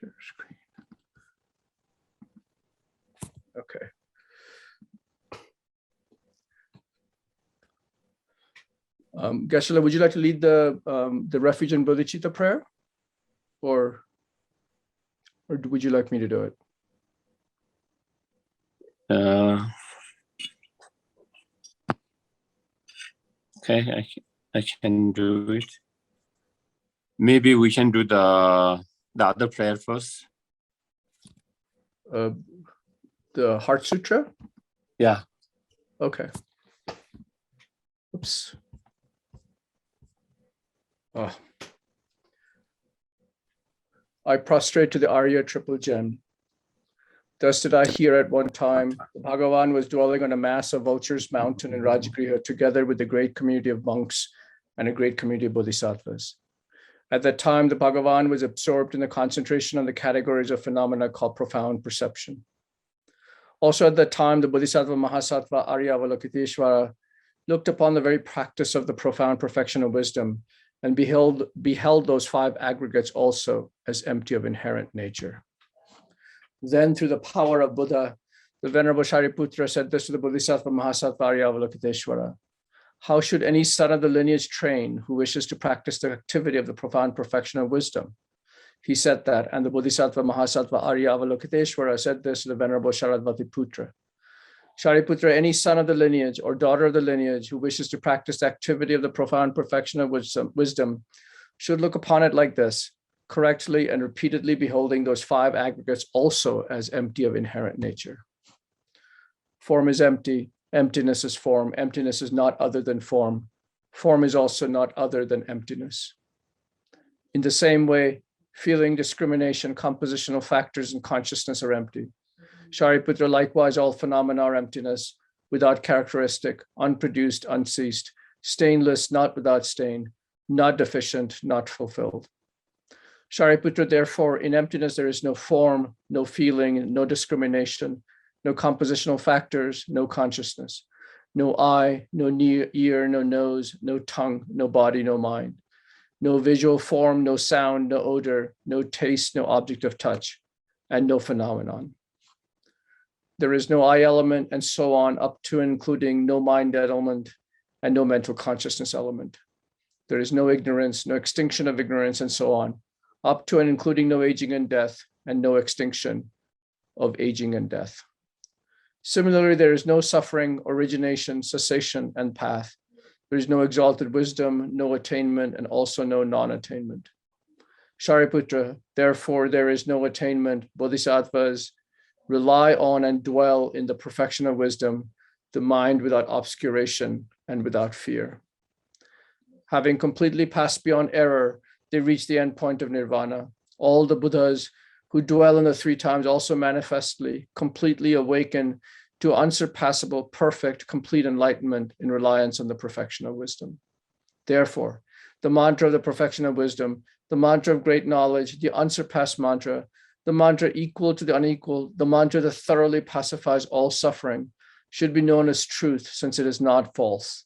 Share screen. Okay. Geshe, would you like to lead the refuge and bodhicitta prayer, or would you like me to do it? Okay, I can do it. Maybe we can do the other prayer first. The Heart Sutra? Yeah. Okay. Oops. Oh. I prostrate to the Arya triple gem. Thus did I hear at one time, the Bhagavan was dwelling on a mass of vultures mountain in Rajagriha together with a great community of monks and a great community of bodhisattvas. At that time, the Bhagavan was absorbed in the concentration on the categories of phenomena called profound perception. Also at that time, the Bodhisattva Mahasattva Arya Avalokiteshvara looked upon the very practice of the profound perfection of wisdom and beheld those five aggregates also as empty of inherent nature. Then through the power of Buddha, the Venerable Shariputra said this to the Bodhisattva Mahasattva Arya Avalokiteshvara: how should any son of the lineage train who wishes to practice the activity of the profound perfection of wisdom? He said that, and the Bodhisattva Mahasattva Arya Avalokiteshvara said this to the Venerable Sharadvati Putra. Shariputra, any son of the lineage or daughter of the lineage who wishes to practice the activity of the profound perfection of wisdom should look upon it like this, correctly and repeatedly beholding those five aggregates also as empty of inherent nature. Form is empty, emptiness is form, emptiness is not other than form, form is also not other than emptiness. In the same way, feeling, discrimination, compositional factors, and consciousness are empty. Shariputra, likewise, all phenomena are emptiness, without characteristic, unproduced, unceased, stainless, not without stain, not deficient, not fulfilled. Shariputra, therefore, in emptiness there is no form, no feeling, no discrimination, no compositional factors, no consciousness, no eye, no ear, no nose, no tongue, no body, no mind, no visual form, no sound, no odor, no taste, no object of touch, and no phenomenon. There is no I element, and so on, up to and including no mind element and no mental consciousness element. There is no ignorance, no extinction of ignorance, and so on, up to and including no aging and death, and no extinction of aging and death. Similarly, there is no suffering, origination, cessation, and path. There is no exalted wisdom, no attainment, and also no non-attainment. Shariputra, therefore, there is no attainment. Bodhisattvas rely on and dwell in the perfection of wisdom, the mind without obscuration and without fear. Having completely passed beyond error, they reach the end point of nirvana. All the Buddhas who dwell in the three times also manifestly, completely awaken to unsurpassable, perfect, complete enlightenment in reliance on the perfection of wisdom. Therefore, the mantra of the perfection of wisdom, the mantra of great knowledge, the unsurpassed mantra, the mantra equal to the unequal, the mantra that thoroughly pacifies all suffering, should be known as truth, since it is not false.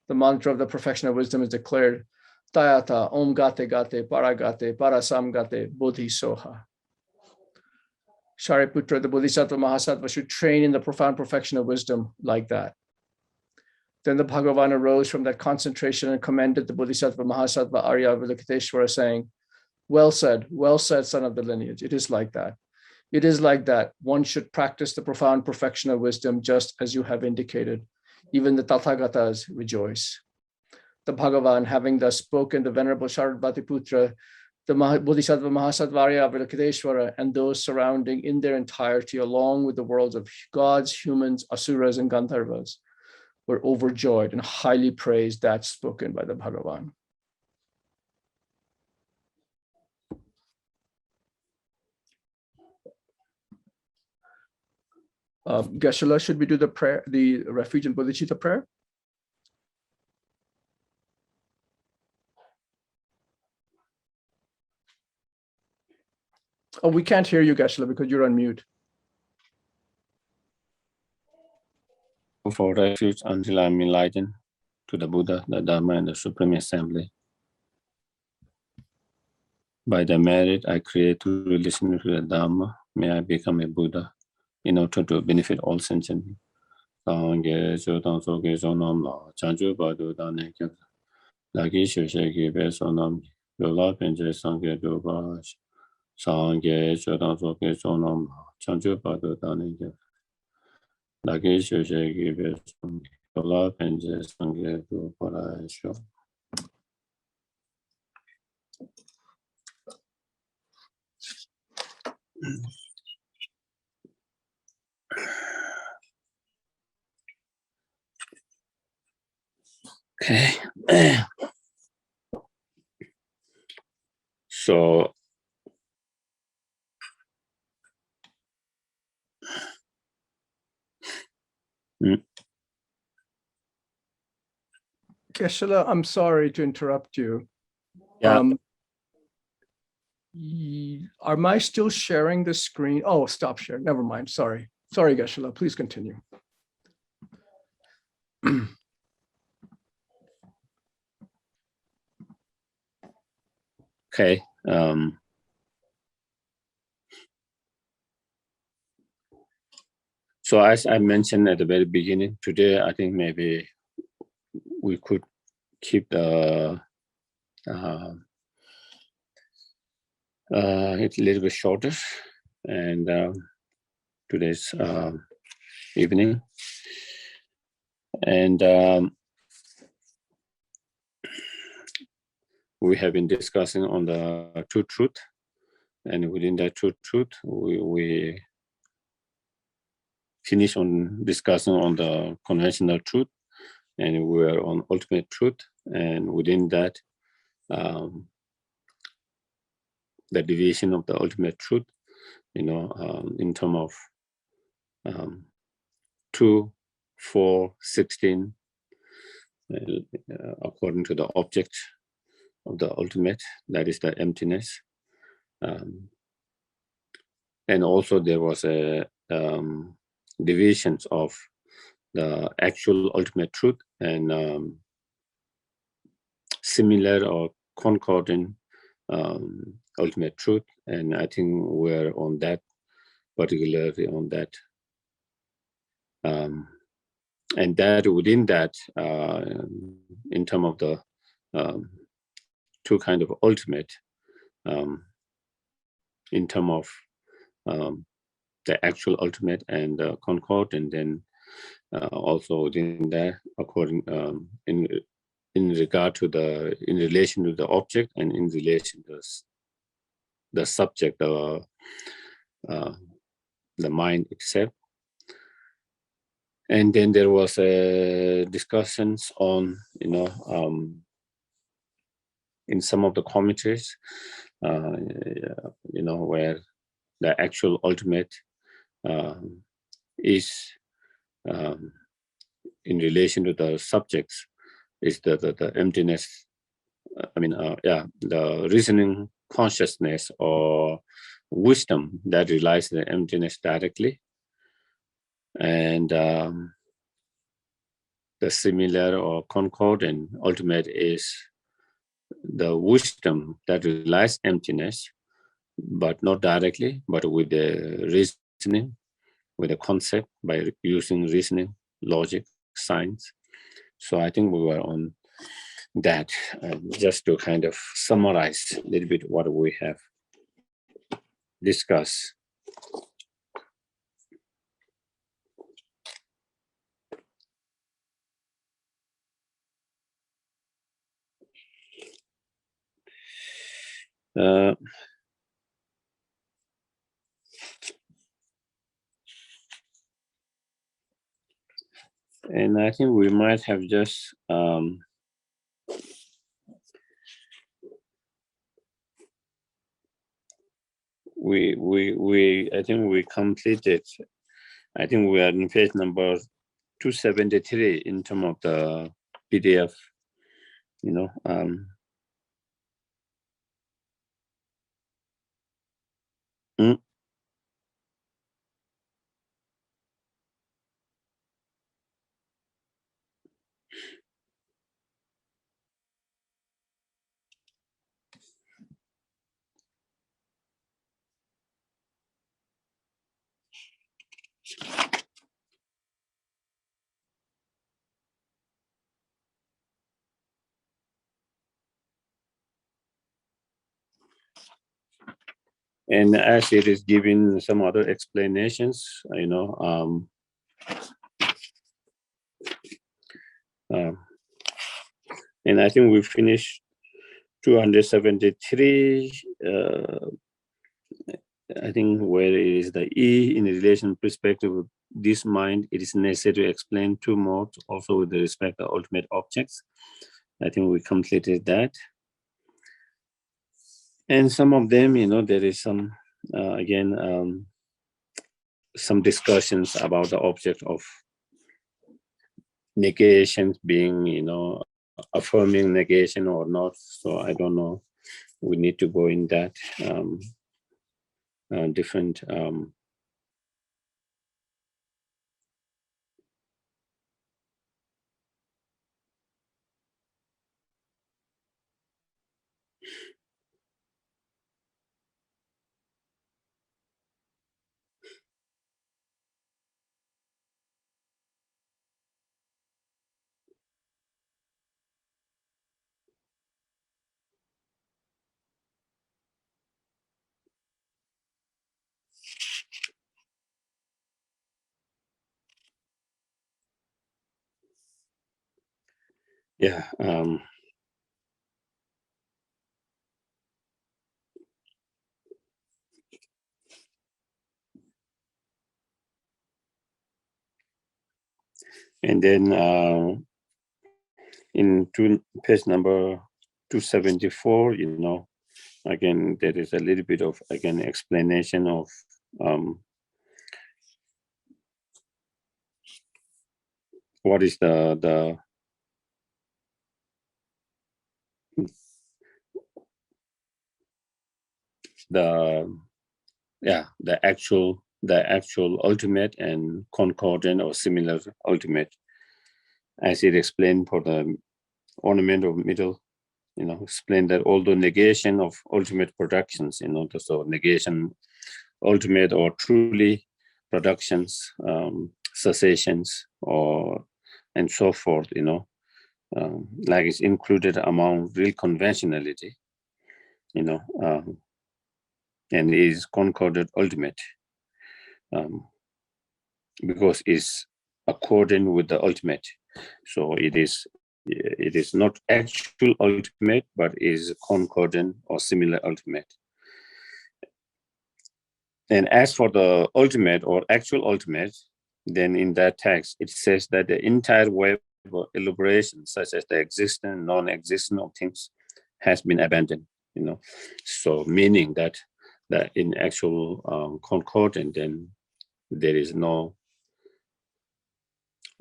The mantra of the perfection of wisdom is declared, Tayata Om Gate Gate Paragate Parasam Gate Bodhi Soha. Shariputra, the Bodhisattva Mahasattva, should train in the profound perfection of wisdom like that. Then the Bhagavan arose from that concentration and commended the Bodhisattva Mahasattva Arya Avalokiteshvara, saying, well said, son of the lineage. It is like that. It is like that. One should practice the profound perfection of wisdom just as you have indicated. Even the Tathagatas rejoice. The Bhagavan, having thus spoken, the Venerable Sharadvati Putra, the Bodhisattva Mahasattva Arya Avalokiteshvara, and those surrounding in their entirety, along with the worlds of gods, humans, asuras, and Gandharvas, were overjoyed and highly praised that spoken by the Bhagavan. Geshe, should we do the prayer, the refuge and bodhicitta prayer? Oh, we can't hear you, Geshe, because you're on mute. For refuge until I'm enlightened to the Buddha, the Dharma, and the Supreme Assembly. By the merit I create to listen to the Dharma, may I become a Buddha in order to benefit all sentient beings. Sangye Sotang Soke Sonam La, Chanchu Badu Dane Kyab, Laki Shushe Kibe Sonam, Lola Penche Sangye Duba, Sangye Sotang Soke Sonam La, Chanchu Badu Dane Kyab, Laki Shushe Kibe Sonam, Lola Penche Sangye Duba, Sure. Okay. So Geshe, I'm sorry to interrupt you. yeah. Am I still sharing the screen? Oh, stop share. Never mind. Sorry. Sorry, Geshe. Please continue. Okay. So as I mentioned at the very beginning, today I think maybe we could keep the it's a little bit shorter, and today's evening, and we have been discussing on the two truth, and within that two truth, we finish on discussing on the conventional truth, and we are on ultimate truth, and within that, the division of the ultimate truth, in terms of 2, 4, 16, according to the object of the ultimate, that is the emptiness. And also there was a divisions of the actual ultimate truth and similar or concordant ultimate truth. And I think we're on that, particularly on that. And that within that, in terms of the two kind of ultimate, in terms of the actual ultimate and concordant, then also within that, according in regard to in relation to the object and in relation to the subject, the mind itself. And then there was discussions on, in some of the commentaries, where the actual ultimate is in relation to the subjects, is the emptiness. The reasoning consciousness or wisdom that realizes the emptiness directly, and the similar or concordant ultimate is the wisdom that realizes emptiness, but not directly, but with the reasoning, with a concept, by using reasoning, logic, science. So I think we were on that, just to kind of summarize a little bit what we have discussed. And I think we might have just I think we completed. I think we are in page number 273 in terms of the PDF. And as it is giving some other explanations, and I think we finished 273. I think where it is the E in the relation perspective of this mind, it is necessary to explain two more, also with the respect to ultimate objects. I think we completed that. And some of them, there is some, some discussions about the object of negation being, affirming negation or not. So I don't know. We need to go in that different. Yeah. And then in page number 274, again, there is a little bit of, again, explanation of what is the actual ultimate and concordant or similar ultimate, as it explained for the ornament of middle, explain that although negation of ultimate productions, so negation, ultimate or truly productions, cessations, and so forth, like it's included among real conventionality, and is concordant ultimate, because it's according with the ultimate. So it is not actual ultimate, but is concordant or similar ultimate. And as for the ultimate or actual ultimate, then in that text, it says that the entire web of elaboration, such as the existent, non-existent of things, has been abandoned, So meaning that in actual concordant, then there is no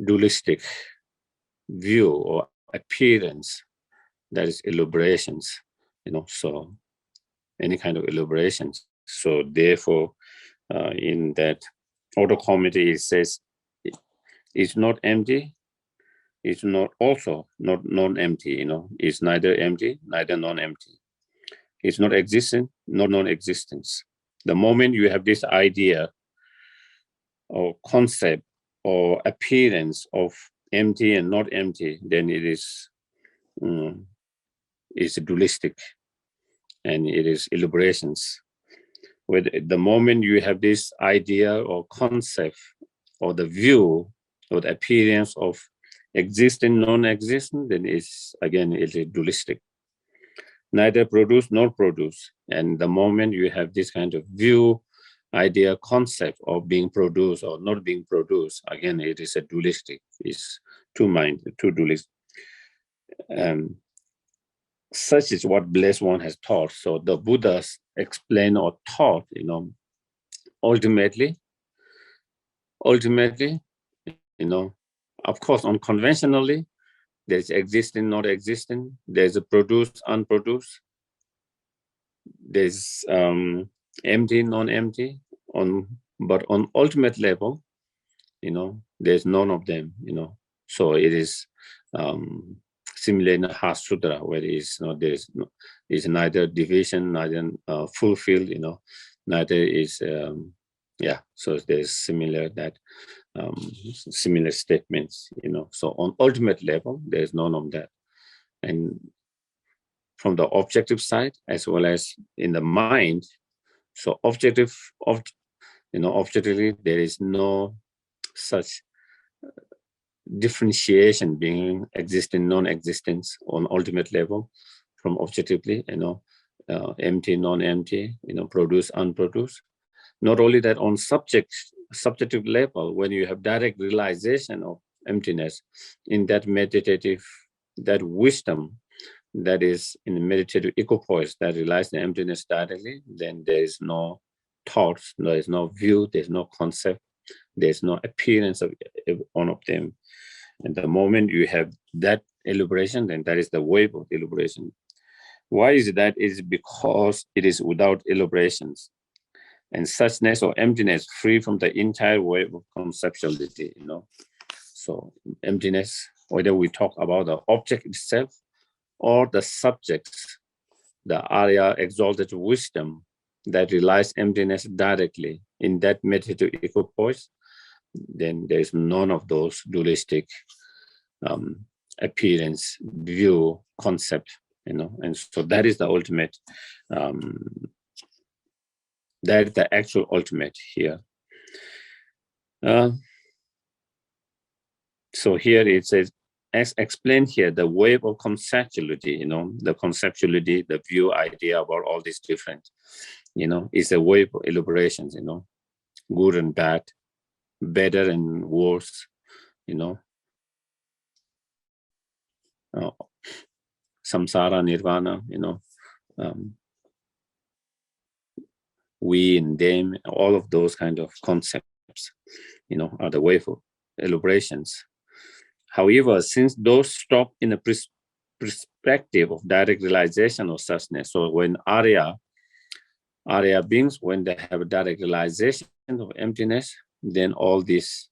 dualistic view or appearance, that is elaborations, so any kind of elaborations. So therefore, in that auto committee, it says it's not empty, it's not also not non-empty, it's neither empty, neither non-empty. It's not existent, not non-existence. The moment you have this idea or concept or appearance of empty and not empty, then it is dualistic, and it is elaborations. With the moment you have this idea or concept or the view or the appearance of existing, non-existent, then it is dualistic. Neither produce nor produce. And the moment you have this kind of view, idea, concept of being produced or not being produced, again, it is a dualistic. It's two dualistic. Such is what Blessed One has taught. So the Buddhas explain or taught, ultimately, of course, unconventionally, there's existing, not existing, there's a produced, unproduced, there's empty, non-empty, but on ultimate level, there's none of them, So it is similar in the Heart Sutra, where there's neither division, neither fulfilled, neither is so there's similar statements, So on ultimate level, there's none of that. And from the objective side, as well as in the mind, So objectively, there is no such differentiation being existing, non-existence on ultimate level from objectively, empty, non-empty, produce, unproduced. Not only that, on subjective level, when you have direct realization of emptiness in that meditative, that wisdom that is in the meditative equipoise that realizes the emptiness directly, then there is no thoughts, there is no view, there's no concept, there's no appearance of one of them. And the moment you have that elaboration, then that is the wave of elaboration. Why is that? It is because it is without elaborations. And suchness or emptiness free from the entire wave of conceptuality, So emptiness, whether we talk about the object itself or the subjects, the Arya exalted wisdom that realizes emptiness directly in that meditative equipoise, then there is none of those dualistic appearance, view, concept, and so that is the ultimate, that is the actual ultimate here. So here it says, as explained here, the wave of conceptuality, the conceptuality, the view idea about all these different, is a wave of elaborations, good and bad, better and worse, samsara, nirvana, we and them, all of those kind of concepts, are the wave of elaborations. However, since those stop in a perspective of direct realization of suchness, so when Arya beings, when they have a direct realization of emptiness, then all this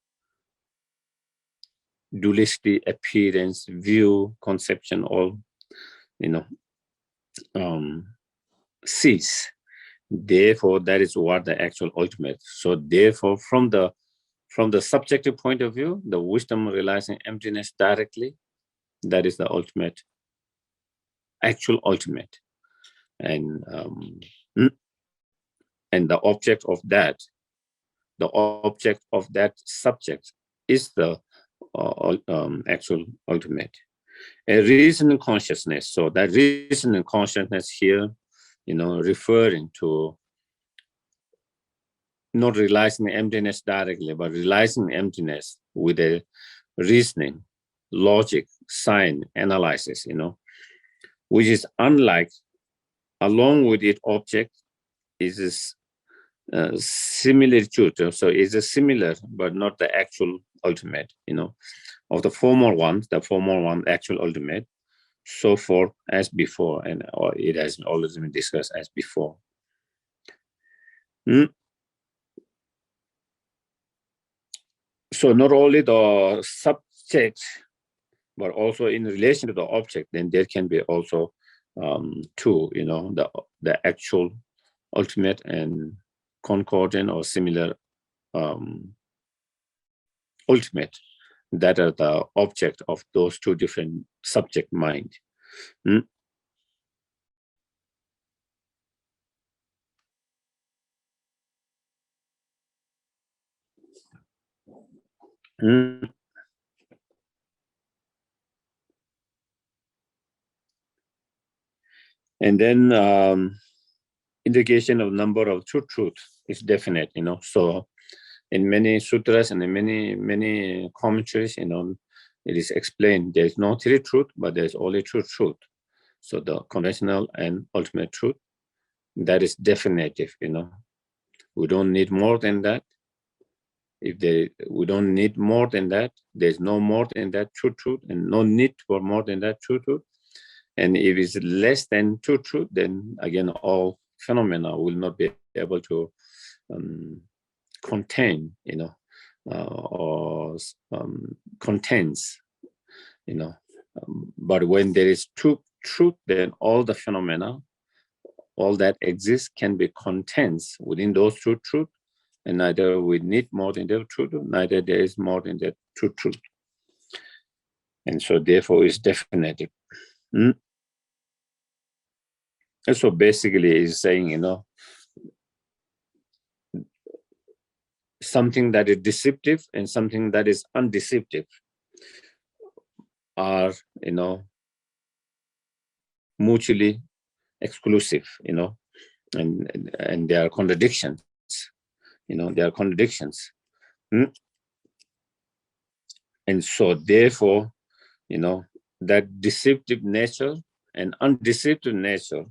dualistic appearance, view, conception, all, cease. Therefore, that is what the actual ultimate. So therefore, from the subjective point of view, the wisdom realizing emptiness directly, that is the ultimate, actual ultimate. And the object of that, subject is the actual ultimate. A reasoning consciousness. So that reasoning consciousness here, referring to not realizing emptiness directly, but realizing emptiness with a reasoning, logic, sign, analysis, which is unlike, along with its object, is similitude. So it's a similar, but not the actual ultimate, of the formal one, actual ultimate, so forth as before, and it has always been discussed as before. So not only the subject, but also in relation to the object, then there can be also two, the actual ultimate and concordant or similar ultimate that are the object of those two different subject mind. And then indication of number of truth is definite, so in many sutras and in many commentaries, it is explained there's no three truth, but there's only two truth. So the conventional and ultimate truth, that is definitive, we don't need more than that. We don't need more than that, there's no more than that true truth, and no need for more than that true truth. And if it's less than true truth, then again, all phenomena will not be able to contain, or contains, but when there is truth, then all the phenomena, all that exists can be contained within those two truth, and neither we need more than the truth, neither there is more than the true truth. And so therefore it's definitive. And so basically it's saying, something that is deceptive and something that is undeceptive are, mutually exclusive, and there are contradictions, there are contradictions. And so therefore, that deceptive nature and undeceptive nature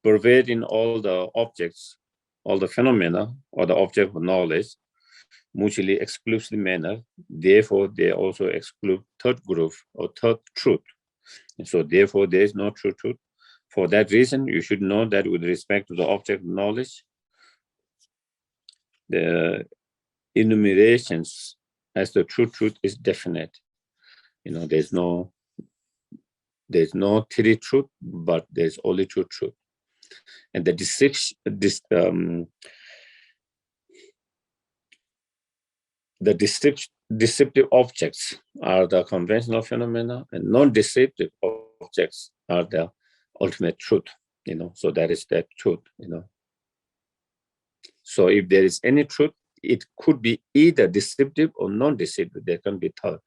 pervade in all the objects, all the phenomena or the object of knowledge, mutually exclusive manner. Therefore, they also exclude third group or third truth. And so therefore, there is no true truth. For that reason, you should know that with respect to the object of knowledge, the enumerations as the true truth is definite. There's no three truth, but there's only true truth. And the deceptive objects are the conventional phenomena, and non-deceptive objects are the ultimate truth. So that is that truth. So if there is any truth, it could be either deceptive or non-deceptive. There can be third.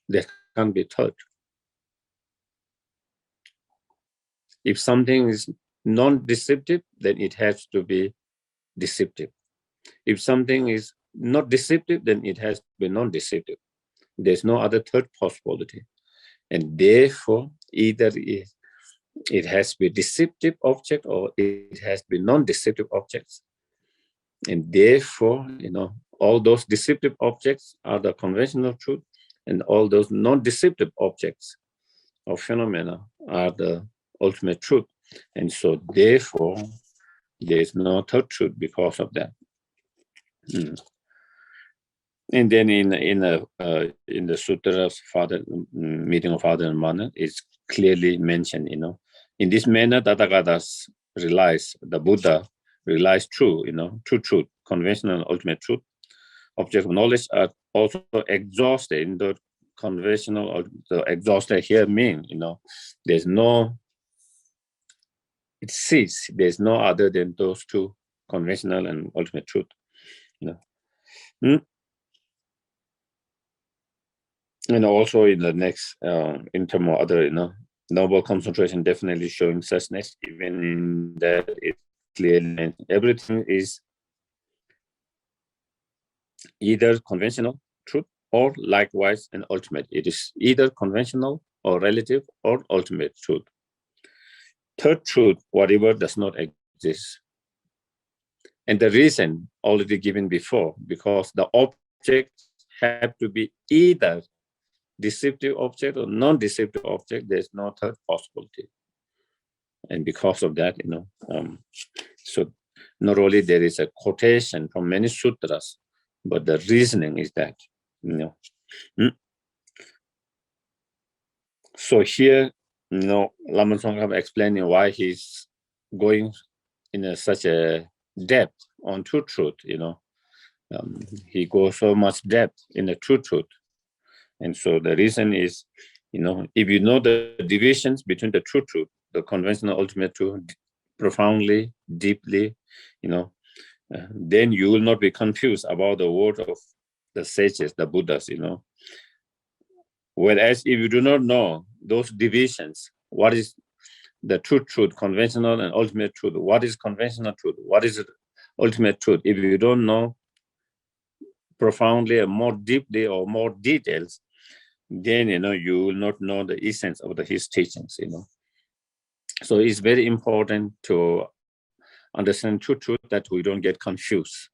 There can be third. If something is non-deceptive, then it has to be deceptive. If something is not deceptive, then it has to be non-deceptive. There's no other third possibility. And therefore, either it has to be deceptive object or it has to be non-deceptive objects. And therefore, all those deceptive objects are the conventional truth, and all those non-deceptive objects or phenomena are the ultimate truth. And so therefore, there is no third truth because of that. And then in the sutras, meeting of Father and Mother, it's clearly mentioned, in this manner, Tathagatas realize, the Buddha realize true, true truth, conventional and ultimate truth. Objects of knowledge are also exhausted in the conventional, or the exhausted here mean, there's no, it ceases, there's no other than those two, conventional and ultimate truth. And also in the next, in terms of other, noble concentration definitely showing suchness, even in that it clearly everything is either conventional truth or likewise an ultimate. It is either conventional or relative or ultimate truth. Third truth, whatever does not exist. And the reason already given before, because the objects have to be either deceptive object or non-deceptive object, there's no third possibility. And because of that, so not only there is a quotation from many sutras, but the reasoning is that, So here, Lamrim Tsongkhapa explaining why he's going in such a depth on true truth, he goes so much depth in the true truth. And so the reason is, if you know the divisions between the true truth, the conventional ultimate truth, profoundly, deeply, then you will not be confused about the word of the sages, the Buddhas, Whereas if you do not know those divisions, what is the true truth, conventional and ultimate truth, what is conventional truth, what is ultimate truth, if you don't know profoundly and more deeply or more details, then you will not know the essence of his teachings. So it's very important to understand true truth, that we don't get confused.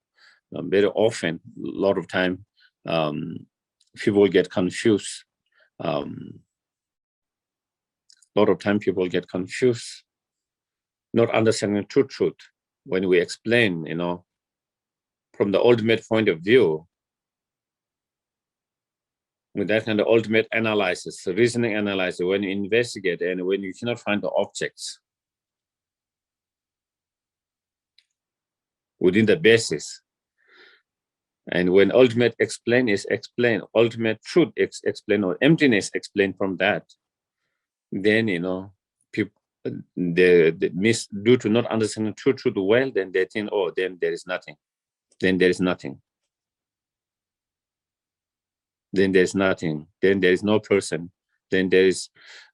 Very often, a lot of time, people get confused. A lot of time, people get confused, not understanding true truth. When we explain, from the ultimate point of view, with that kind of ultimate analysis, reasoning analysis, when you investigate and when you cannot find the objects within the basis, and when ultimate explain is explained, ultimate truth explained, or emptiness explained from that, then due to not understanding truth well, then they think, oh, then there is nothing. Then there is nothing. Then there's nothing. Then there is no person. Then there is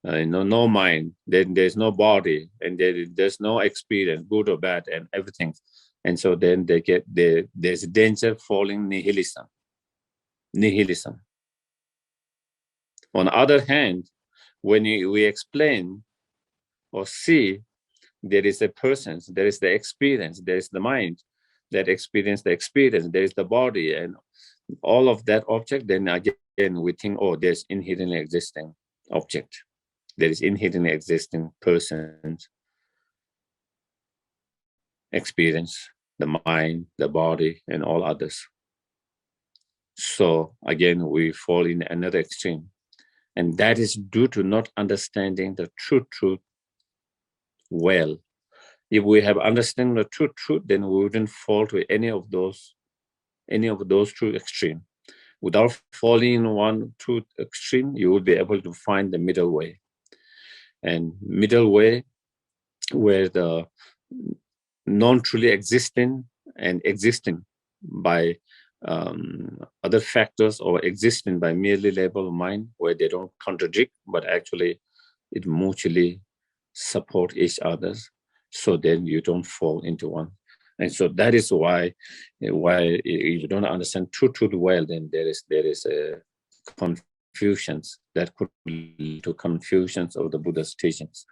no mind. Then there's no body, and there's no experience, good or bad, and everything. And so then there's danger falling nihilism. Nihilism. On the other hand, when we explain or see, there is a person, there is the experience, there is the mind that experience the experience, there is the body, and all of that object, then again we think, oh, there's inherently existing object. There is inherently existing person, experience, the mind, the body, and all others. So again, we fall in another extreme. And that is due to not understanding the truth well. If we have understanding the truth, then we wouldn't fall to any of those true extreme. Without falling in one truth extreme, you will be able to find the middle way. And middle way where the non-truly existing and existing by other factors, or existing by merely level of mind, where they don't contradict, but actually it mutually support each other. So then you don't fall into one. And so that is why if you don't understand truth well, then there is a confusions that could lead to confusions of the Buddha's teachings.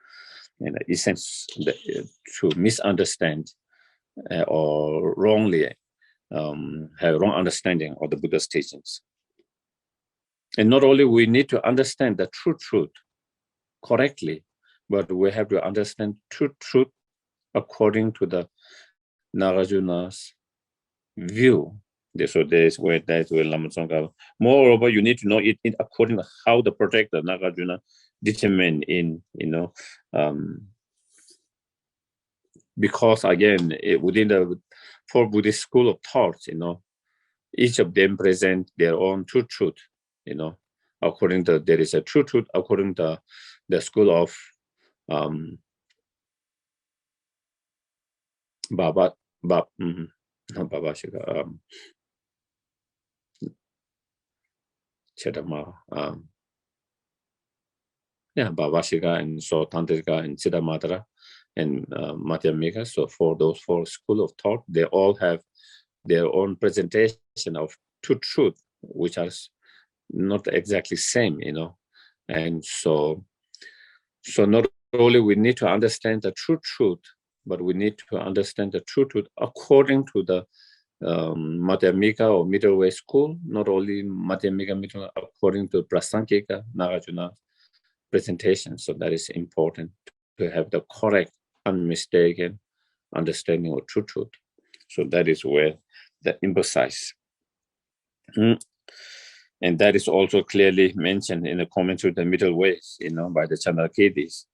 And in a sense, to misunderstand or wrongly have wrong understanding of the Buddha's teachings. And not only we need to understand the truth correctly, but we have to understand truth according to the Nagarjuna's view. So there's where Lama Tsongkhapa. Moreover, you need to know it according to how the protector Nagarjuna determined in, because again, within the four Buddhist school of thoughts, each of them present their own truth, according to, there is a truth according to the school of Baba Shiga, Chedama, Baba Shiga, and so Tantrika and Siddhamadra and Madhyamika. So for those four school of thought, they all have their own presentation of truth, which are not exactly same, and so not only we need to understand the truth, but we need to understand the truth according to the Madhyamika or middle way school, not only Madhyamika middle, according to Prasankika Nagarjuna presentation. So that is important to have the correct, unmistaken understanding of truth. So that is where the emphasis. And that is also clearly mentioned in the commentary of the middle ways, by the Chandrakirtis.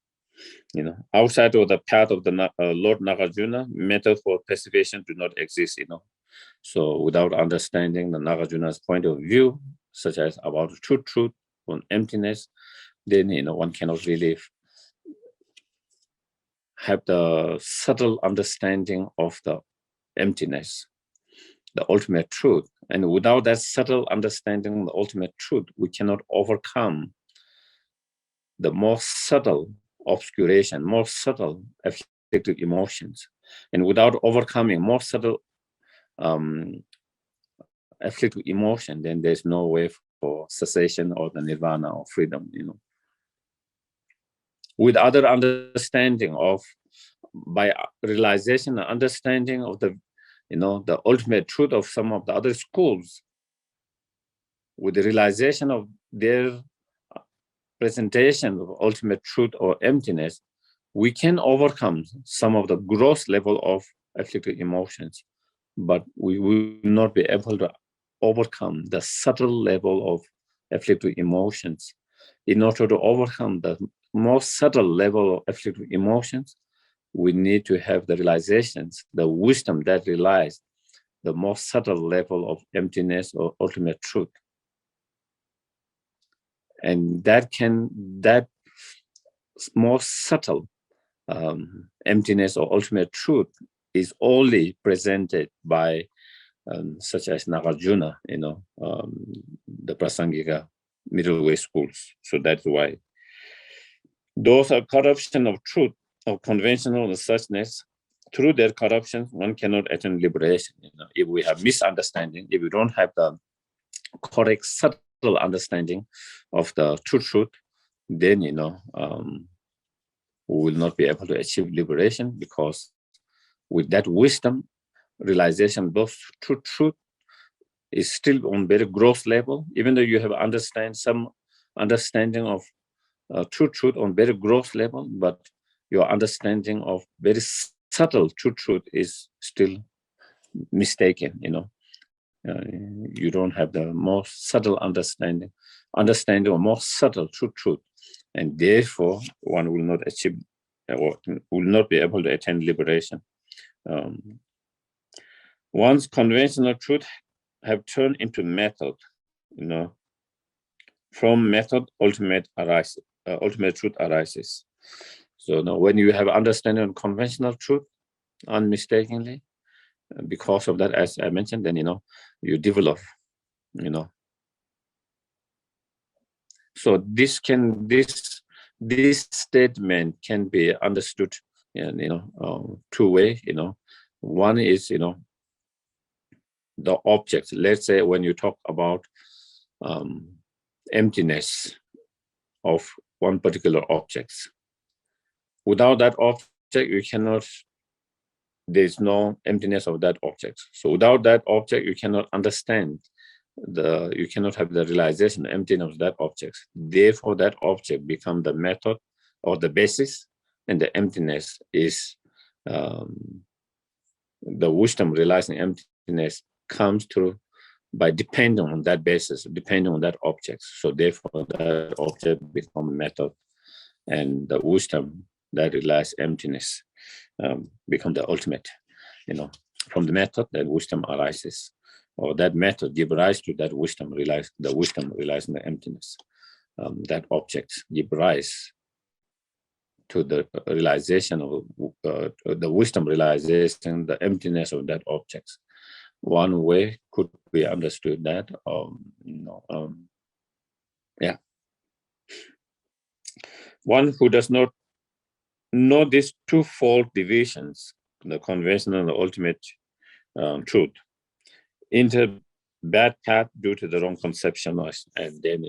Outside of the path of the Lord Nagarjuna, method for preservation do not exist, So without understanding the Nagarjuna's point of view, such as about truth on emptiness, then, one cannot really have the subtle understanding of the emptiness, the ultimate truth. And without that subtle understanding of the ultimate truth, we cannot overcome the more subtle obscuration, more subtle afflictive emotions. And without overcoming more subtle afflictive emotion, then there's no way for cessation or the nirvana or freedom, With other understanding of, by realization and understanding of the, the ultimate truth of some of the other schools, with the realization of their presentation of ultimate truth or emptiness, we can overcome some of the gross level of afflictive emotions, but we will not be able to overcome the subtle level of afflictive emotions. In order to overcome the more subtle level of afflictive emotions, we need to have the realizations, the wisdom that relies the more subtle level of emptiness or ultimate truth. And that more subtle emptiness or ultimate truth is only presented by such as Nagarjuna, the Prasangika middle way schools. So that's why those are corruption of truth, of conventional suchness. Through their corruption, one cannot attain liberation. If we have misunderstanding, if we don't have the correct, subtle understanding of the true truth, then we will not be able to achieve liberation, because with that wisdom, realization, both true truth is still on very gross level, even though you have some understanding of true truth on very gross level, but your understanding of very subtle true truth is still mistaken. You don't have the more subtle understanding of more subtle true truth, and therefore one will not achieve or will not be able to attain liberation. Once conventional truth have turned into method, from method ultimate truth arises. So now when you have understanding of conventional truth unmistakably, because of that, as I mentioned, then you develop, so this statement can be understood in two ways. One is the object. Let's say when you talk about emptiness of one particular object, without that object you cannot, there's no emptiness of that object. So without that object you cannot understand you cannot have the realization emptiness of that object. Therefore that object becomes the method or the basis, and the emptiness is the wisdom realizing emptiness comes through by depending on that basis, depending on that object. So therefore that object becomes method, and the wisdom that realizes emptiness become the ultimate. From the method that wisdom arises, or that method give rise to that wisdom realizing the emptiness. That object give rise to the realization of the wisdom realization, the emptiness of that object. One way could be understood that, one who does not know these twofold divisions, the conventional and the ultimate truth, enter bad path due to the wrong conception, and then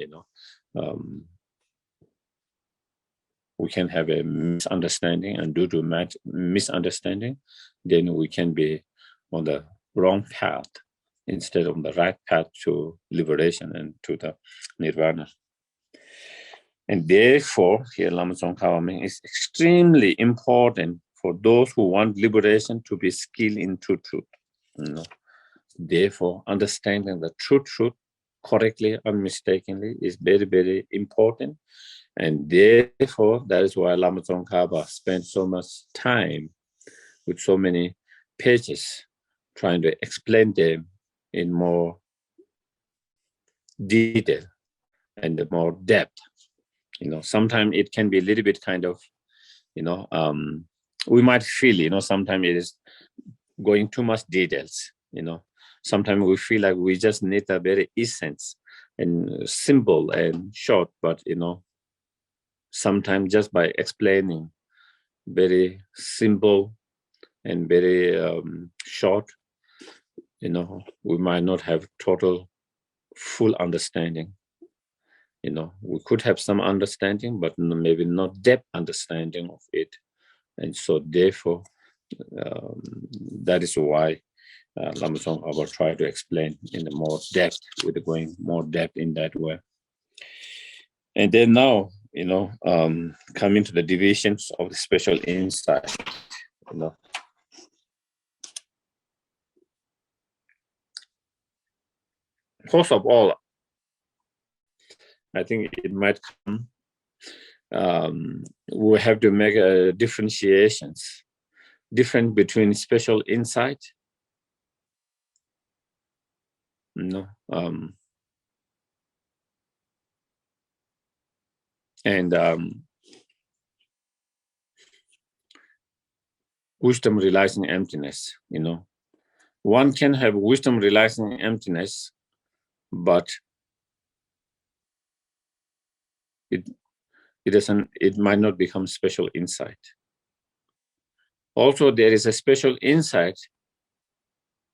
we can have a misunderstanding, and due to misunderstanding, then we can be on the wrong path instead of the right path to liberation and to the nirvana. And therefore, here Lama Tsongkhapa is extremely important for those who want liberation to be skilled in true truth. Therefore, understanding the true truth correctly, unmistakably, is very, very important. And therefore, that is why Lama Tsongkhapa spent so much time with so many pages trying to explain them in more detail and more depth. Sometimes it can be a little bit kind of, we might feel, sometimes it is going too much details, Sometimes we feel like we just need a very essence and simple and short, but, sometimes just by explaining very simple and very short, we might not have total full understanding. We could have some understanding, but maybe not depth understanding of it. And so therefore, that is why Lama Tsongkhapa try to explain in the more depth, with going more depth in that way. And then now, coming to the divisions of the special insight, First of all, I think it might come, we have to make difference between special insight, and wisdom realizing emptiness, One can have wisdom realizing emptiness, but it might not become special insight. Also, there is a special insight,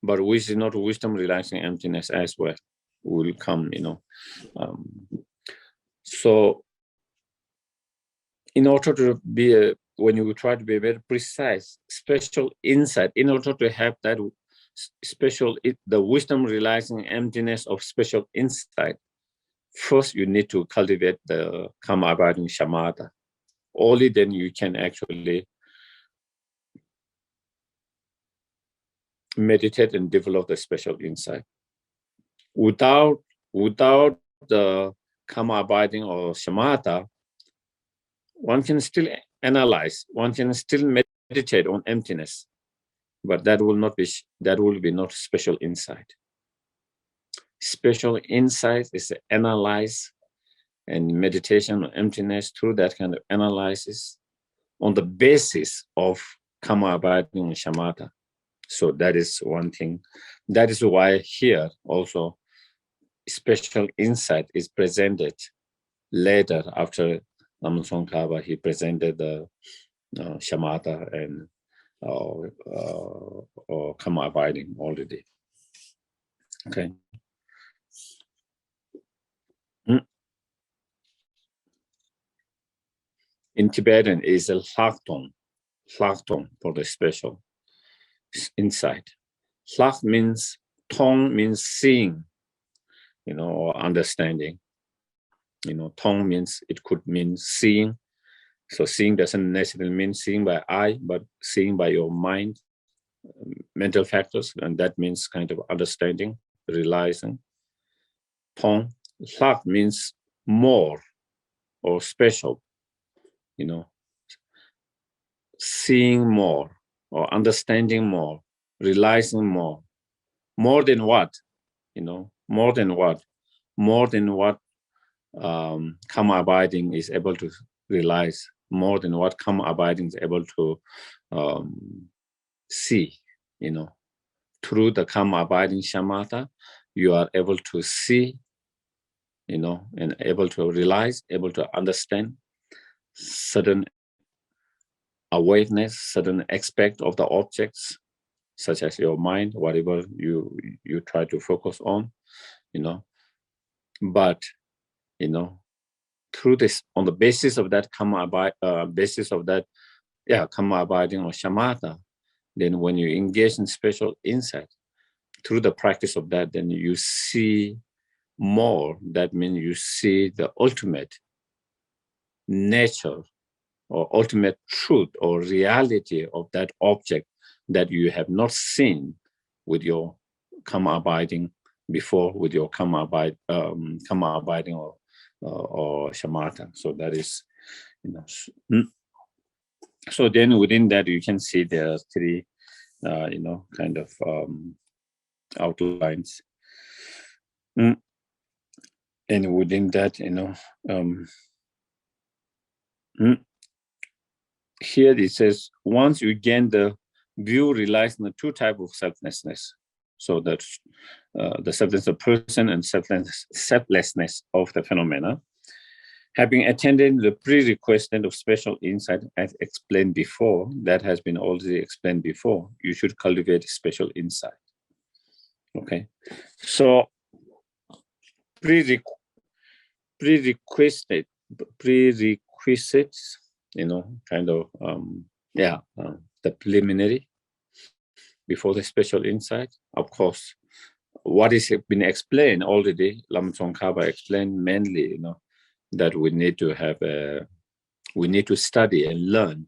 but which is not wisdom realizing emptiness as well. Will come, So in order to be when you try to be very precise, special insight, in order to have that the wisdom realizing emptiness of special insight, first you need to cultivate the karma abiding shamatha. Only then you can actually meditate and develop the special insight. Without the karma abiding or shamatha, one can still analyze, one can still meditate on emptiness, but that will be not special insight. Special insight is to analyze and meditation on emptiness through that kind of analysis on the basis of karma abiding and shamatha. So that is one thing. That is why here also special insight is presented later after Je Tsongkhapa. He presented the shamatha and or karma abiding already. Okay. In Tibetan is a hlakton for the special insight. Hlak means tong means seeing, or understanding. Tong means it could mean seeing. So seeing doesn't necessarily mean seeing by eye, but seeing by your mind, mental factors, and that means kind of understanding, realizing. Tong, hlak means more or special, seeing more or understanding more, realizing more. More than what? More than what? More than what karma abiding is able to realize, more than what karma abiding is able to see, through the karma abiding shamatha, you are able to see, and able to realize, able to understand certain awareness, certain aspect of the objects, such as your mind, whatever you try to focus on, but through this, on the basis of that karma abiding or shamatha, then when you engage in special insight through the practice of that, then you see more. That means you see the ultimate nature or ultimate truth or reality of that object that you have not seen with your karma abiding before, with your karma abiding or shamatha. So that is, so then within that you can see there are three, kind of outlines. And within that, here it says, once you gain the view, realizing the two types of selflessness. So that the selflessness of person and selflessness of the phenomena. Having attended the prerequisite of special insight, as explained before, that has been already explained before, you should cultivate special insight. Okay, so prerequisites, kind of, the preliminary before the special insight. Of course, what is been explained already, Je Tsongkhapa explained mainly, that we need to study and learn.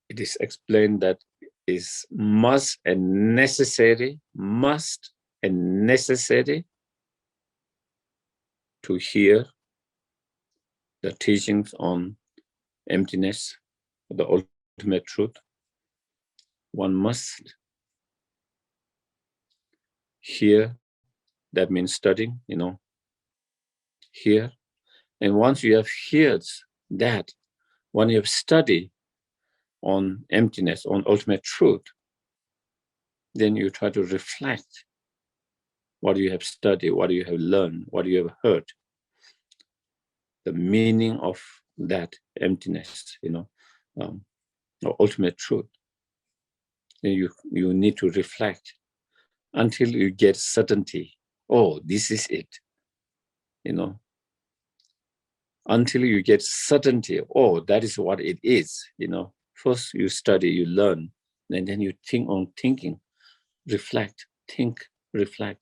It is explained that is must and necessary to hear the teachings on emptiness, the ultimate truth. One must hear, that means studying, here. And once you have heard that, when you have studied on emptiness, on ultimate truth, then you try to reflect what you have studied, what you have learned, what you have heard, the meaning of that emptiness, or ultimate truth. Then you need to reflect until you get certainty. Oh, this is it, until you get certainty. Oh, that is what it is, First you study, you learn, and then you think on thinking, reflect, think, reflect,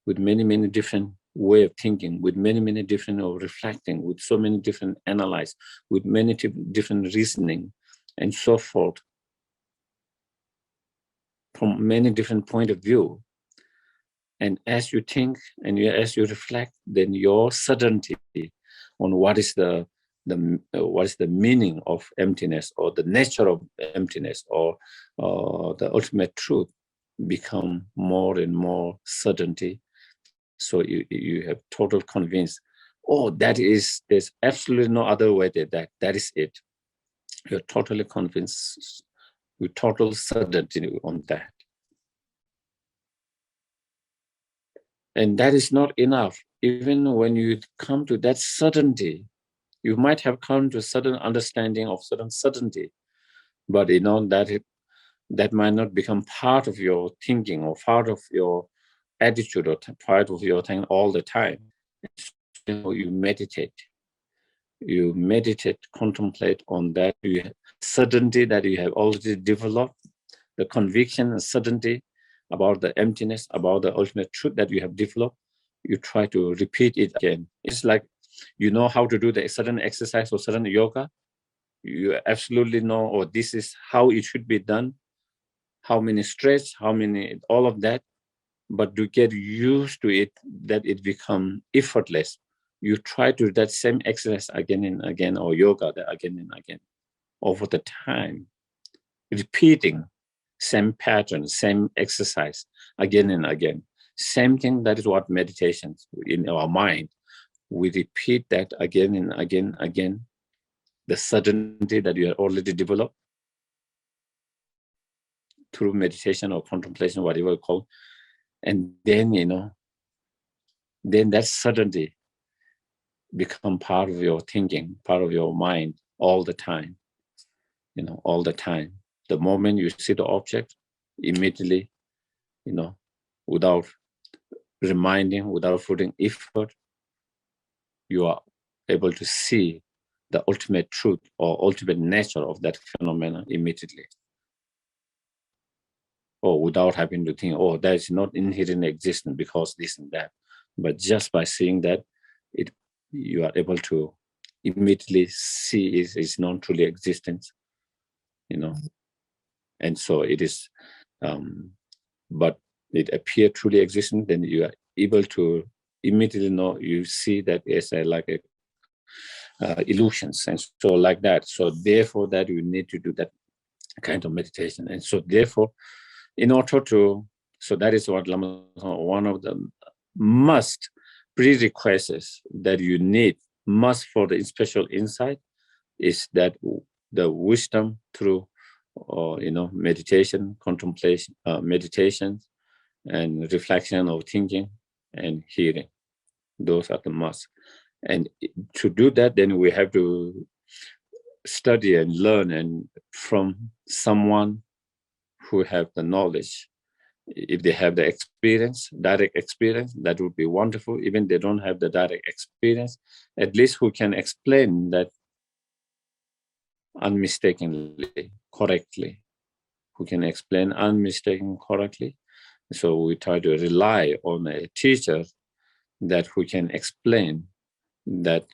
with many, many different way of thinking, with many, many different of reflecting, with so many different analyze, with many different reasoning, and so forth, from many different point of view. And as you think and as you reflect, then your certainty on what is the meaning of emptiness, or the nature of emptiness, or the ultimate truth, become more and more certainty. So you have total convinced. Oh, there's absolutely no other way that is it. You're totally convinced with total certainty on that. And that is not enough. Even when you come to that certainty, you might have come to a certain understanding of certain certainty, but that might not become part of your thinking, or part of your attitude, or part of your thing all the time. So you meditate, contemplate on that certainty that you have already developed, the conviction and certainty about the emptiness, about the ultimate truth that you have developed. You try to repeat it again. It's like, how to do the certain exercise or certain yoga. You absolutely know, or this is how it should be done, how many stretch, how many, all of that. But to get used to it, that it become effortless, you try to do that same exercise again and again, or yoga again and again, over the time, repeating same pattern, same exercise again and again. Same thing, that is what meditation in our mind. We repeat that again and again, the certainty that you have already developed through meditation or contemplation, whatever you call. And then, then that certainty become part of your thinking, part of your mind all the time, all the time. The moment you see the object, immediately, without reminding, without putting effort, you are able to see the ultimate truth or ultimate nature of that phenomena immediately. Or without having to think, oh, that is not inherent existence because this and that. But just by seeing that, you are able to immediately see its non-truly existence, And so it is, but it appear truly existent, then you are able to immediately know, you see that as illusions, and so like that. So therefore that you need to do that kind of meditation. And so therefore, in order to, so that is what one of the must prerequisites that you need, must for the special insight, is that the wisdom through meditation, contemplation, meditation, and reflection of thinking and hearing. Those are the must. And to do that, then we have to study and learn and from someone who have the knowledge. If they have the experience, direct experience, that would be wonderful. Even they don't have the direct experience, at least who can explain that unmistakably, correctly, who can explain unmistakably correctly. So we try to rely on a teacher that who can explain that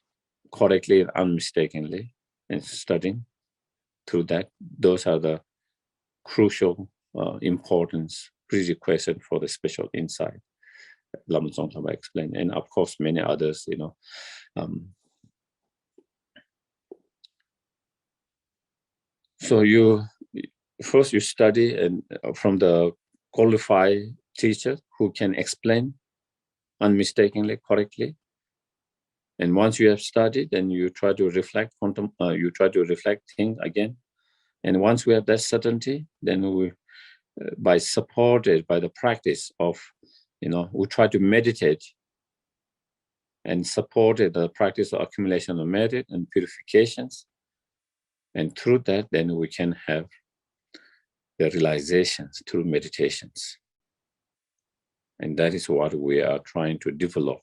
correctly and unmistakably, and studying through that. Those are the crucial importance prerequisite for the special insight. Lama Tsongkhapa explained, and of course many others, So you first study and from the qualified teacher who can explain unmistakably, correctly, And once you have studied, then you try to reflect, think again. And once we have that certainty, then we, supported by the practice of, we try to meditate and supported the practice of accumulation of merit and purifications. And through that, then we can have the realizations through meditations. And that is what we are trying to develop,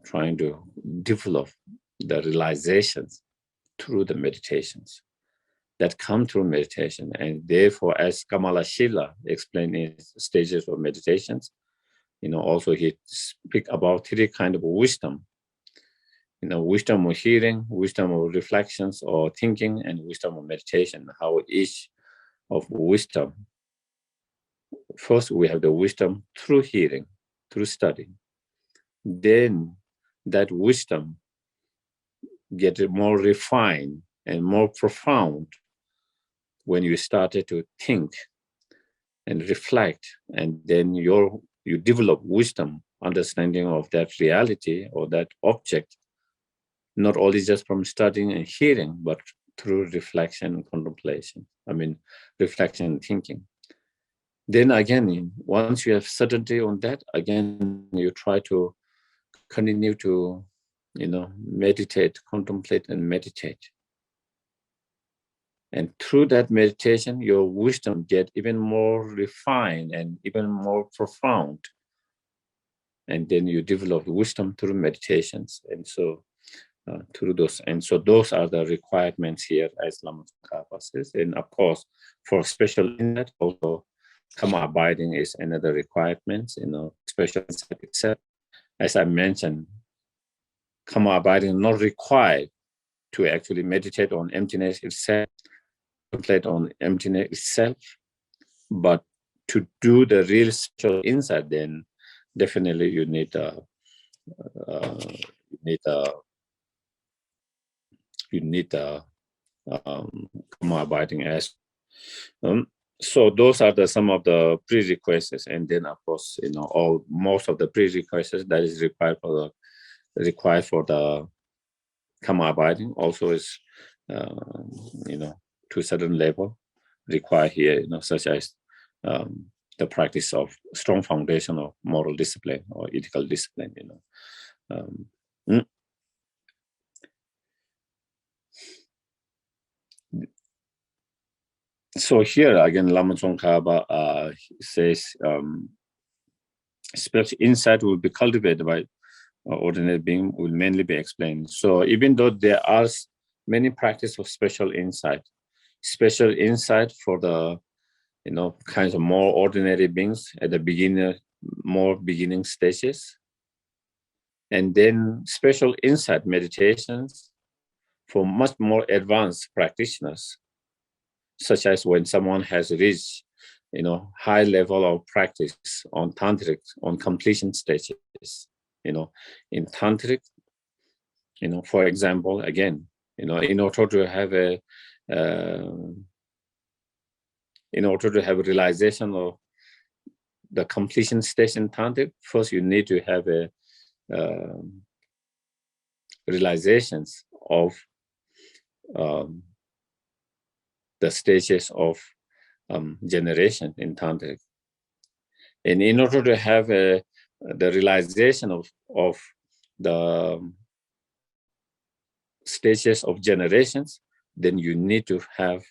trying to develop the realizations through the meditations that come through meditation. And therefore, as Kamala Shila explained in stages of meditations, also he speak about three kinds of wisdom. Wisdom of hearing, wisdom of reflections or thinking, and wisdom of meditation, how each of wisdom. First, we have the wisdom through hearing, through studying. Then that wisdom gets more refined and more profound when you started to think and reflect, and then you develop wisdom, understanding of that reality or that object, not only just from studying and hearing, but through reflection and contemplation. Reflection and thinking. Then again, once you have certainty on that, again, you try to continue to, meditate, contemplate, and meditate. And through that meditation, your wisdom gets even more refined and even more profound. And then you develop wisdom through meditations. And so through those, and so those are the requirements here, as Lama Tsongkhapa says. And of course, for special insight, also Karma abiding is another requirement, special insight itself. As I mentioned, Karma abiding not required to actually meditate on emptiness itself, contemplate on emptiness itself, but to do the real special insight, then definitely you need Karma abiding as. So those are some of the prerequisites, and then of course, most of the prerequisites that is required for the Karma abiding also is, to a certain level required here, such as the practice of strong foundation of moral discipline or ethical discipline, So here again, Lama Tsongkhapa says, special insight will be cultivated by ordinary being, will mainly be explained. So even though there are many practices of special insight for the, kinds of more ordinary beings at the more beginning stages, and then special insight meditations for much more advanced practitioners, such as when someone has reached, high level of practice on tantric, on completion stages, in tantric, for example, again, in order to have a realization of the completion stage in tantric, first you need to have a realizations of the stages of generation in tantric. And in order to have the realization of the stages of generations, then you need to have,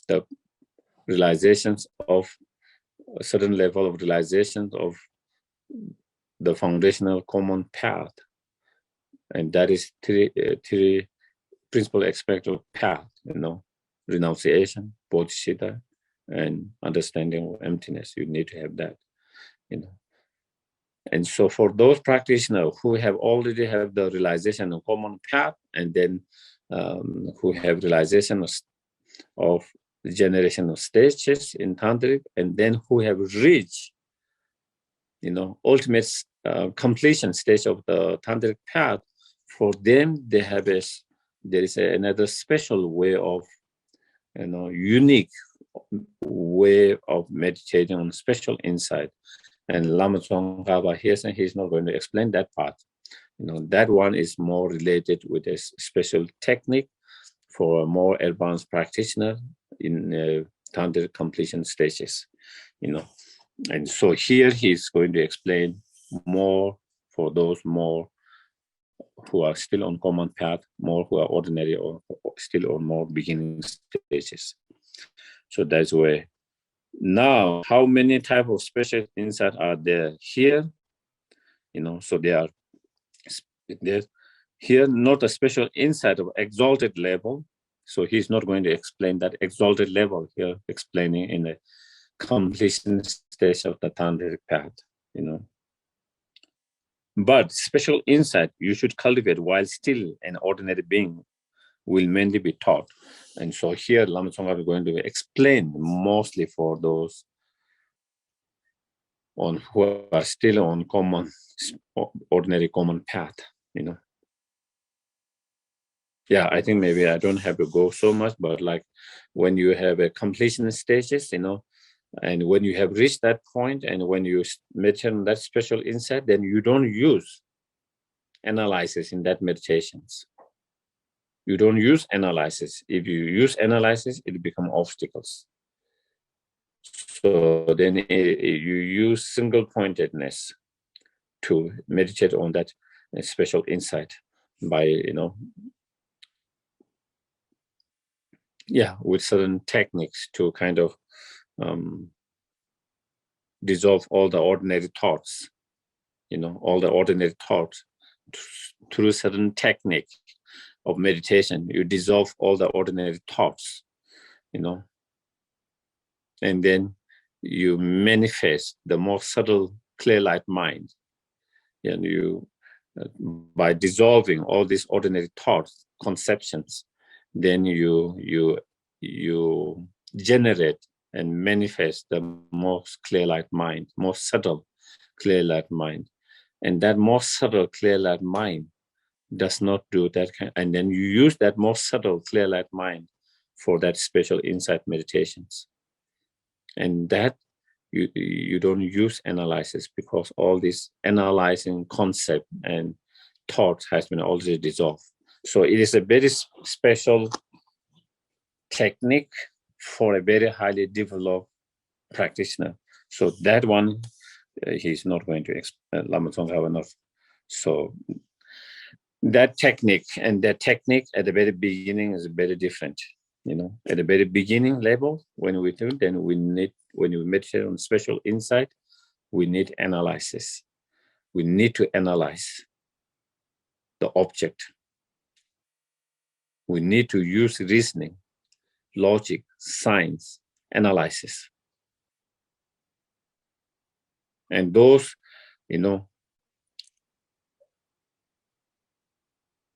the realizations of a certain level of realization of the foundational common path. And that is three principal aspects of path, renunciation, bodhisattva, and understanding of emptiness. You need to have that, And so for those practitioners who have already have the realization of common path, and then who have realization of the generation of stages in tantric, and then who have reached, ultimate completion stage of the tantric path, for them there is another special way of, unique way of meditating on special insight. And Lama Tsongkhapa here, and he's not going to explain that part. That one is more related with a special technique for a more advanced practitioner in tantric completion stages. And so here he's going to explain more for those more who are still on common path, more who are ordinary or still on more beginning stages. So that's where. Now, how many type of special insight are there here? So they are here, not a special insight of exalted level. So he's not going to explain that exalted level here, explaining in the completion stage of the tantric path, But special insight you should cultivate while still an ordinary being will mainly be taught. And so here Lama Tsongkhapa is going to explain mostly for those who are still on ordinary common path, Yeah, I think maybe I don't have to go so much, but like when you have a completion stages, and when you have reached that point, and when you meditate on that special insight, then you don't use analysis in that meditations. You don't use analysis. If you use analysis, it become obstacles. So then you use single pointedness to meditate on that special insight by, with certain techniques to kind of dissolve all the ordinary thoughts, all the ordinary thoughts through certain technique of meditation. You dissolve all the ordinary thoughts, and then you manifest the more subtle clear light mind. And you, by dissolving all these ordinary thoughts, conceptions, then you generate and manifest the most clear light mind, most subtle clear light mind. And that most subtle clear light mind does not do that kind, and then you use that most subtle clear light mind for that special insight meditations. And that you don't use analysis, because all this analyzing concept and thought has been already dissolved. So it is a very special technique for a very highly developed practitioner. So that one, he's not going to explain, Lama Tsongkhapa enough. So that technique and that technique at the very beginning is very different. At the very beginning level, when we do, then we need, when we meditate on special insight, we need analysis. We need to analyze the object. We need to use reasoning, logic, science, analysis. And those, and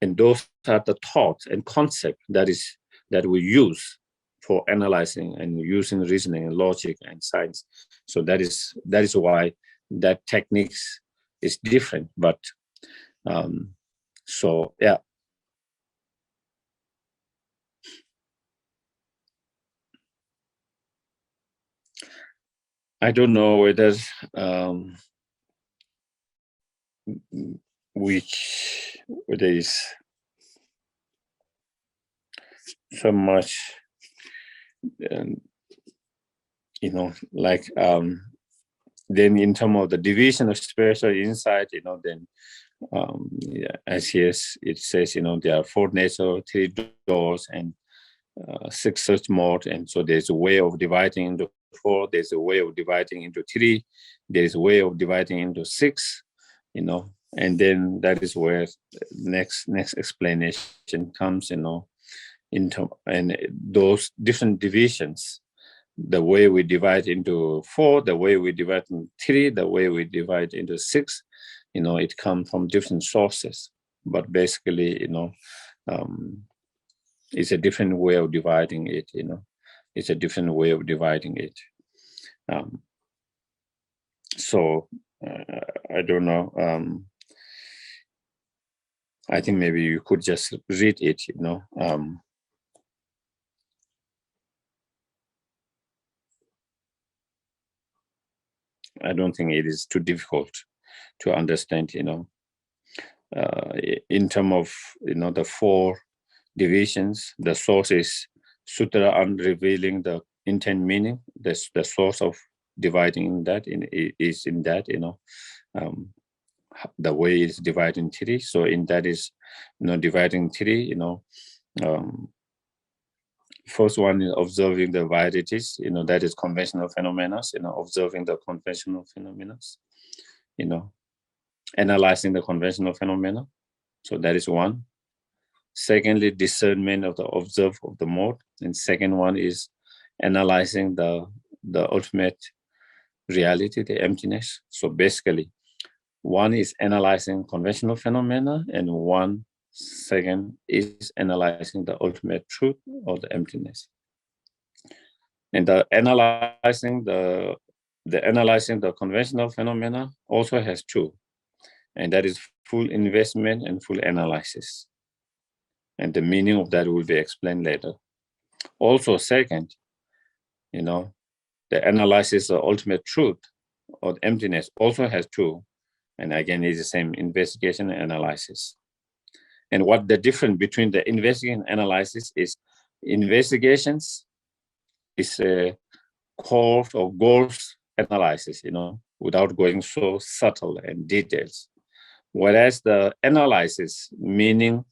those are the thoughts and concepts that we use for analyzing and using reasoning and logic and science. So that is why that techniques is different. But so yeah. I don't know whether there is so much, like then in terms of the division of spiritual insight, then as it says, there are 4 natures, 3 doors, and 6 search modes. And so there's a way of dividing into 4, there's a way of dividing into 3, there's a way of dividing into 6, and then that is where next explanation comes, into, and those different divisions, the way we divide into 4, the way we divide into 3, the way we divide into 6, it comes from different sources, but basically, it's a different way of dividing it, it's a different way of dividing it. So I don't know. I think maybe you could just read it, I don't think it is too difficult to understand, in terms of, the 4 divisions. The source is Sutra unrevealing the intent meaning. The source of dividing that is in that, the way it's divided in 3. So in that is, dividing 3, first one is observing the varieties, that is conventional phenomena, observing the conventional phenomena, analyzing the conventional phenomena. So that is one. Secondly, discernment of the observe of the mode. And second one is analyzing the ultimate reality, the emptiness. So basically, one is analyzing conventional phenomena, and one second is analyzing the ultimate truth or the emptiness. And the analyzing the conventional phenomena also has 2, and that is full investment and full analysis. And the meaning of that will be explained later. Also, second, the analysis of ultimate truth or emptiness also has 2. And again, it's the same, investigation and analysis. And what the difference between the investigation and analysis is, investigations is a course or goals analysis, without going so subtle and details. Whereas the analysis, meaning,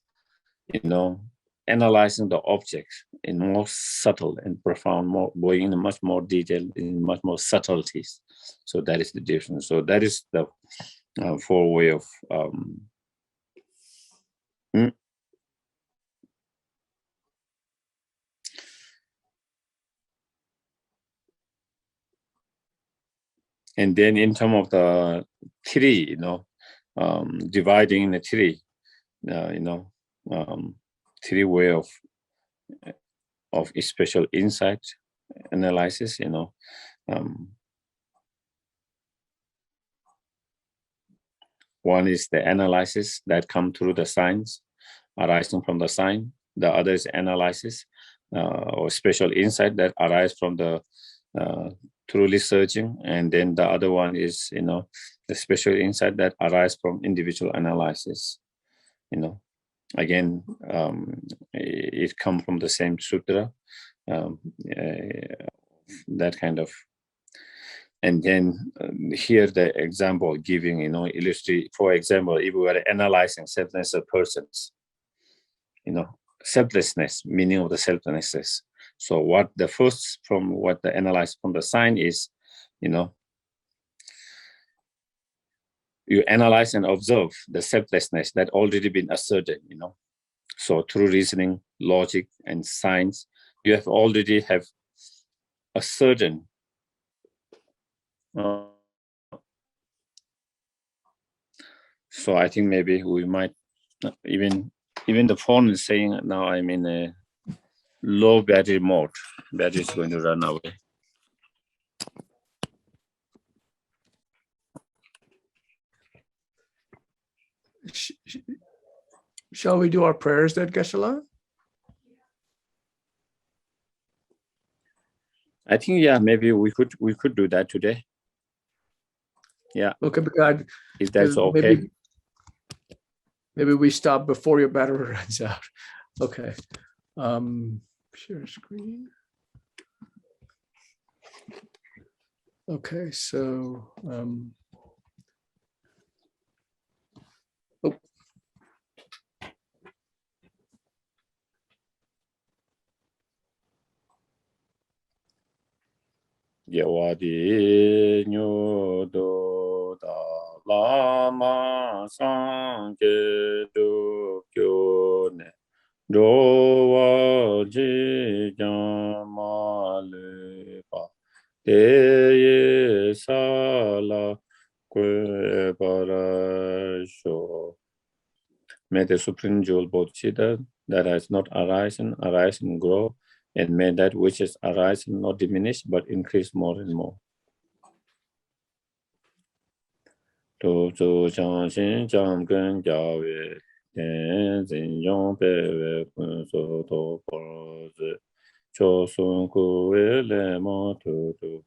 analyzing the object in more subtle and profound, more going into much more detail, in much more subtleties. So that is the difference. So that is the 4 way of and then in terms of the 3, dividing in the 3, 3 way of special insight analysis, one is the analysis that come through the signs arising from the sign. The other is analysis or special insight that arise from the truly searching. And then the other one is, the special insight that arise from individual analysis. Again, it comes from the same sutra, that kind of. And then here the example giving, illustrate, for example, if we were analyzing selflessness of persons, selflessness, meaning of the selflessness. So what the first from what the analyze from the sign is, you analyze and observe the selflessness that already been asserted, So through reasoning, logic, and science, you have already have a certain so I think maybe we might even the phone is saying now I'm in a low battery mode. Battery is going to run away. Shall we do our prayers then, Geshe? I think maybe we could do that today. Yeah. Okay, because if that's okay. Maybe we stop before your battery runs out. Okay. Share screen. Okay, so Yawadi nyodo da lama sangye do kyo ne do wa ji jama le pa te ye sala kwe para sho. May the Supreme Jewel Bodhicitta that has not arisen, arise and grow, and may that which is arising not diminish, but increase more and more. To chang xin chang gen jia wei, ten zin yong pe wei kun so to por zi, cho sun ku wei le mo tu tu,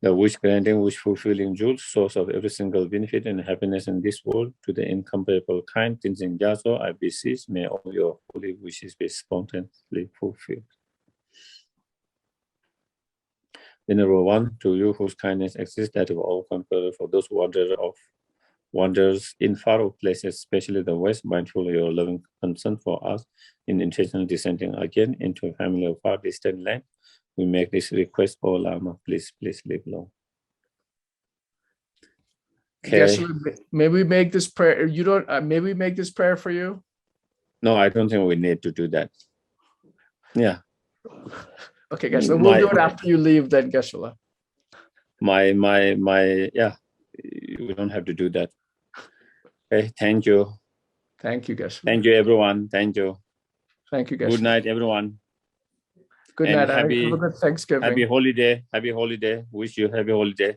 The wish granting, wish fulfilling jewel, source of every single benefit and happiness in this world, to the incomparable kind, Tenzin Gyatso, I beseech, may all your holy wishes be spontaneously fulfilled. Venerable One, to you whose kindness exists, that of all conqueror, for those wanders in far off places, especially the West, mindful of your loving concern for us, in intentional descending again into a family of far distant land, we make this request, O Lama, please live long. Okay. Geshe, may we make this prayer? You don't. May we make this prayer for you? No, I don't think we need to do that. Yeah. Okay, Geshe, we'll do it after you leave. Then, Geshe. Yeah. We don't have to do that. Okay. Thank you. Thank you, Geshe. Thank you, everyone. Thank you. Thank you, Geshe. Good night, everyone. Good And night. Have a good Thanksgiving. Happy holiday. Happy holiday. Wish you happy holiday.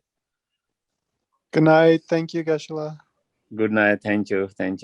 Good night. Thank you, Geshe. Good night. Thank you. Thank you.